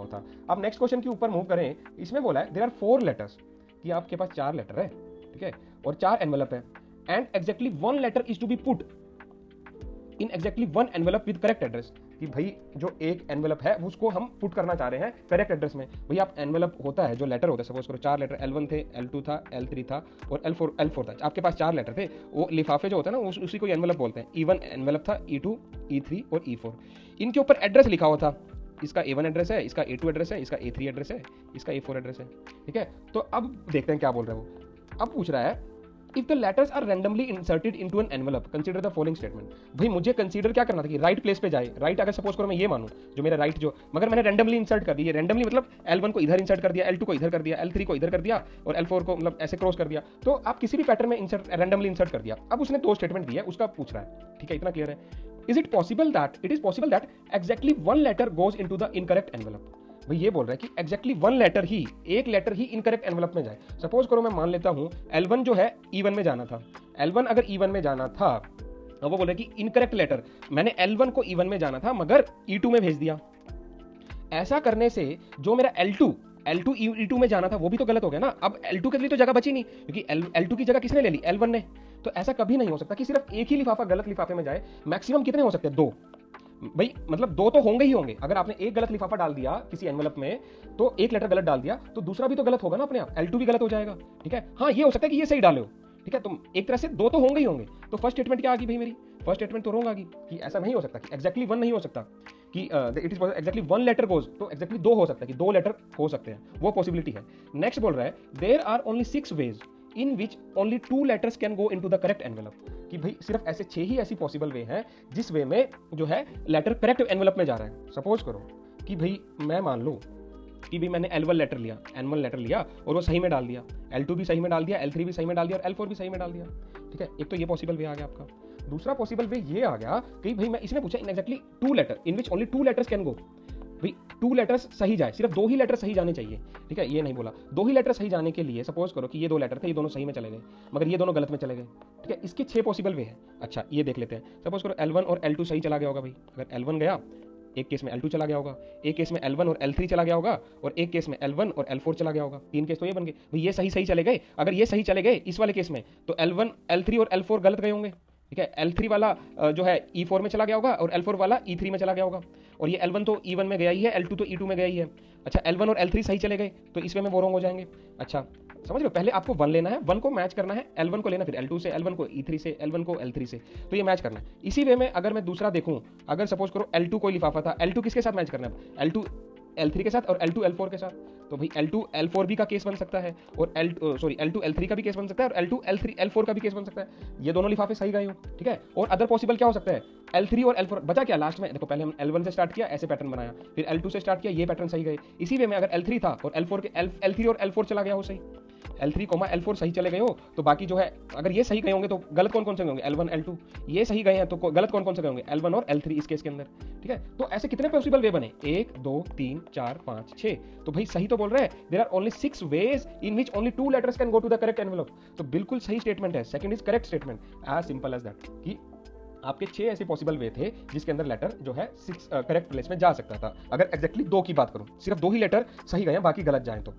था। अब next question के ऊपर मूव करें, इसमें बोला है देयर आर 4 लेटर्स, कि आपके पास 4 लेटर है, ठीक है, और 4 एनवेलप है, and exactly 1 letter is to be put in exactly 1 envelope with correct address, कि भाई जो एक एनवेलप है उसको हम पुट करना चाह रहे हैं करेक्ट एड्रेस में। भाई आप एनवेलप होता है जो लेटर होता है, सपोज करो 4 लेटर L1 थे, L2 था, L3 था और L4 था, आपके पास 4 लेटर थे, वो लिफाफे जो होता है ना उसी को एनवेलप बोलते हैं। E1 एनवेलप था, E2, E3 और E4, इनके ऊपर एड्रेस लिखा हुआ था, इसका A1 एड्रेस है, इसका A2 एड्रेस है, इसका A3 एड्रेस है, इसका A4 एड्रेस है, ठीक है। तो अब देखते हैं क्या बोल रहे हैं वो। अब पूछ रहा है if the letters are randomly inserted into an envelope consider the following statement. भाई मुझे कंसीडर क्या करना था कि राइट प्लेस पे जाए, राइट अगर सपोज करो मैं ये मानूं जो मेरा राइट जो, मगर मैंने रैंडमली इंसर्ट कर दिया, रैंडमली मतलब L1 को इधर इंसर्ट कर दिया, L2 को इधर कर दिया, L3 को इधर कर दिया और L4 को मतलब ऐसे क्रॉस कर दिया, तो आप किसी भी पैटर्न में इंसर्ट रैंडमली इंसर्ट कर दिया। अब उसने 2 स्टेटमेंट दिया, उसका पूछ रहा है, ठीक है, इतना क्लियर है। Is it possible that exactly 1 letter goes into the incorrect envelope. भाई ये बोल रहा है कि एग्जैक्टली 1 लेटर ही, एक लेटर ही इनकरेक्ट एनवेलप में जाए। सपोज करो मैं मान लेता हूं L1 जो है E1 में जाना था, L1 अगर E1 में जाना था, वो बोल रहा है कि इनकरेक्ट लेटर, मैंने L1 को E1 में जाना था मगर E2 में भेज दिया। ऐसा करने से जो मेरा L2 E2 में जाना था वो भी तो गलत हो गया ना। अब L2 के लिए तो जगह बची नहीं, क्योंकि L2 की जगह किसने ले ली, L1 ने। तो ऐसा कभी नहीं हो सकता कि सिर्फ एक ही लिफाफा गलत लिफाफे में जाए। मैक्सिमम कितने हो सकते हैं, 2। भाई मतलब 2 तो होंगे ही होंगे। अगर आपने एक गलत लिफाफा डाल दिया किसी एनवेलप में, तो एक लेटर गलत डाल दिया तो दूसरा भी तो गलत होगा ना अपने आप, L2 भी गलत हो जाएगा, ठीक है। हाँ ये हो सकता है कि ये सही डाले हो, ठीक है, तो एक तरह से 2 तो होंगे ही होंगे। तो फर्स्ट स्टेटमेंट क्या आ गई भाई मेरी, फर्स्ट स्टेटमेंट तो रॉन्ग आ गई कि ऐसा नहीं हो सकता कि एग्जैक्टली 1 नहीं हो सकता कि it is exactly 1 letter goes, तो एग्जैक्टली 2 हो सकता है कि 2 लेटर हो सकते हैं, वो पॉसिबिलिटी है। नेक्स्ट बोल रहा है there are only 6 ways in which only 2 letters can go into the correct envelope, कि भाई सिर्फ ऐसे 6 ही ऐसी पॉसिबल वे हैं जिस वे में जो है लेटर करेक्ट एनवेलप में जा रहा है। सपोज करो कि भाई मैं मान लूं कि भाई मैंने L1 लेटर लिया, N1 लेटर लिया और वो सही में डाल दिया, L2 भी सही में डाल दिया, L3 भी सही में डाल दिया और L4 भी सही में डाल दिया, ठीक है। एक तो ये पॉसिबल वे आ गया आपका। दूसरा पॉसिबल वे ये आ गया कि भाई मैं इसमें पूछा in exactly 2 letter in which only 2 letters can go, भाई 2 लेटर्स सही जाए, सिर्फ 2 ही लेटर सही जाने चाहिए, ठीक है, ये नहीं बोला। 2 ही लेटर सही जाने के लिए सपोज करो कि ये 2 लेटर थे, ये दोनों सही में चले गए मगर ये दोनों गलत में चले गए, ठीक है। इसके 6 पॉसिबल वे हैं। अच्छा ये देख लेते हैं, सपोज करो L1 और L2 सही चला गया होगा। भाई अगर L1 गया, एक केस में L2 चला गया होगा, एक केस में L1 और L3 चला गया होगा और एक केस में L1 और L4 चला गया होगा। 3 केस तो ये बन गए। भाई ये सही चले गए, अगर ये सही चले गए इस वाले केस में, तो L1 L3 और L4 गलत गए होंगे, ठीक है। L3 वाला जो है E4 में चला गया होगा और L4 वाला E3 में चला गया होगा, और ये L1 तो E1 में गया ही है, L2 तो E2 में गया ही है। अच्छा L1 और L3 सही चले गए तो इस वे में वो रॉन्ग हो जाएंगे। अच्छा समझ रहे हो, पहले आपको 1 लेना है, 1 को मैच करना है, L1 को लेना, फिर L2 से, L1 को E3 से, L1 को L3 से, तो ये मैच करना है। इसी वे में अगर मैं दूसरा देखूं, अगर सपोज करो L2 कोई लिफाफा था, L2 किसके साथ मैच करना है, L2 L3 के साथ और L2 L4 के साथ, तो भाई L2 L4 भी का केस बन सकता है और L2 L3 का भी केस बन सकता है और L2 L3 L4 का भी केस बन सकता है। ये दोनों लिफाफे सही गए हो, ठीक है। और अदर पॉसिबल क्या हो सकता है, L3 और L4 बचा क्या लास्ट में, देखो पहले हम L1 से स्टार्ट किया, ऐसे पैटर्न बनाया, फिर L2 से स्टार्ट किया, ये पैटर्न सही गए। इसी वे में अगर L3 था और L3 और L4 चला गया हो सही, L3, L4 सही चले गए हो, तो बाकी जो है अगर ये सही गए होंगे तो गलत कौन कौन से होंगे, L1 L2, ये सही गए हैं तो गलत कौन कौन से गए होंगे, L1 और L3 इस केस के अंदर, ठीक है। तो ऐसे कितने पॉसिबल वे बने, 1 2 3 4 5 6, तो भाई सही तो बोल रहे हैं there are only 6 ways in which only 2 letters can go to the correct envelope. तो बिल्कुल सही स्टेटमेंट है, second is correct statement, as simple as that, कि आपके 6 ऐसे पॉसिबल वे थे जिसके अंदर लेटर जो है 6 करेक्ट प्लेस में जा सकता था। अगर एग्जैक्टली 2 की बात करूं, सिर्फ 2 ही लेटर सही गए, बाकी गलत जाए तो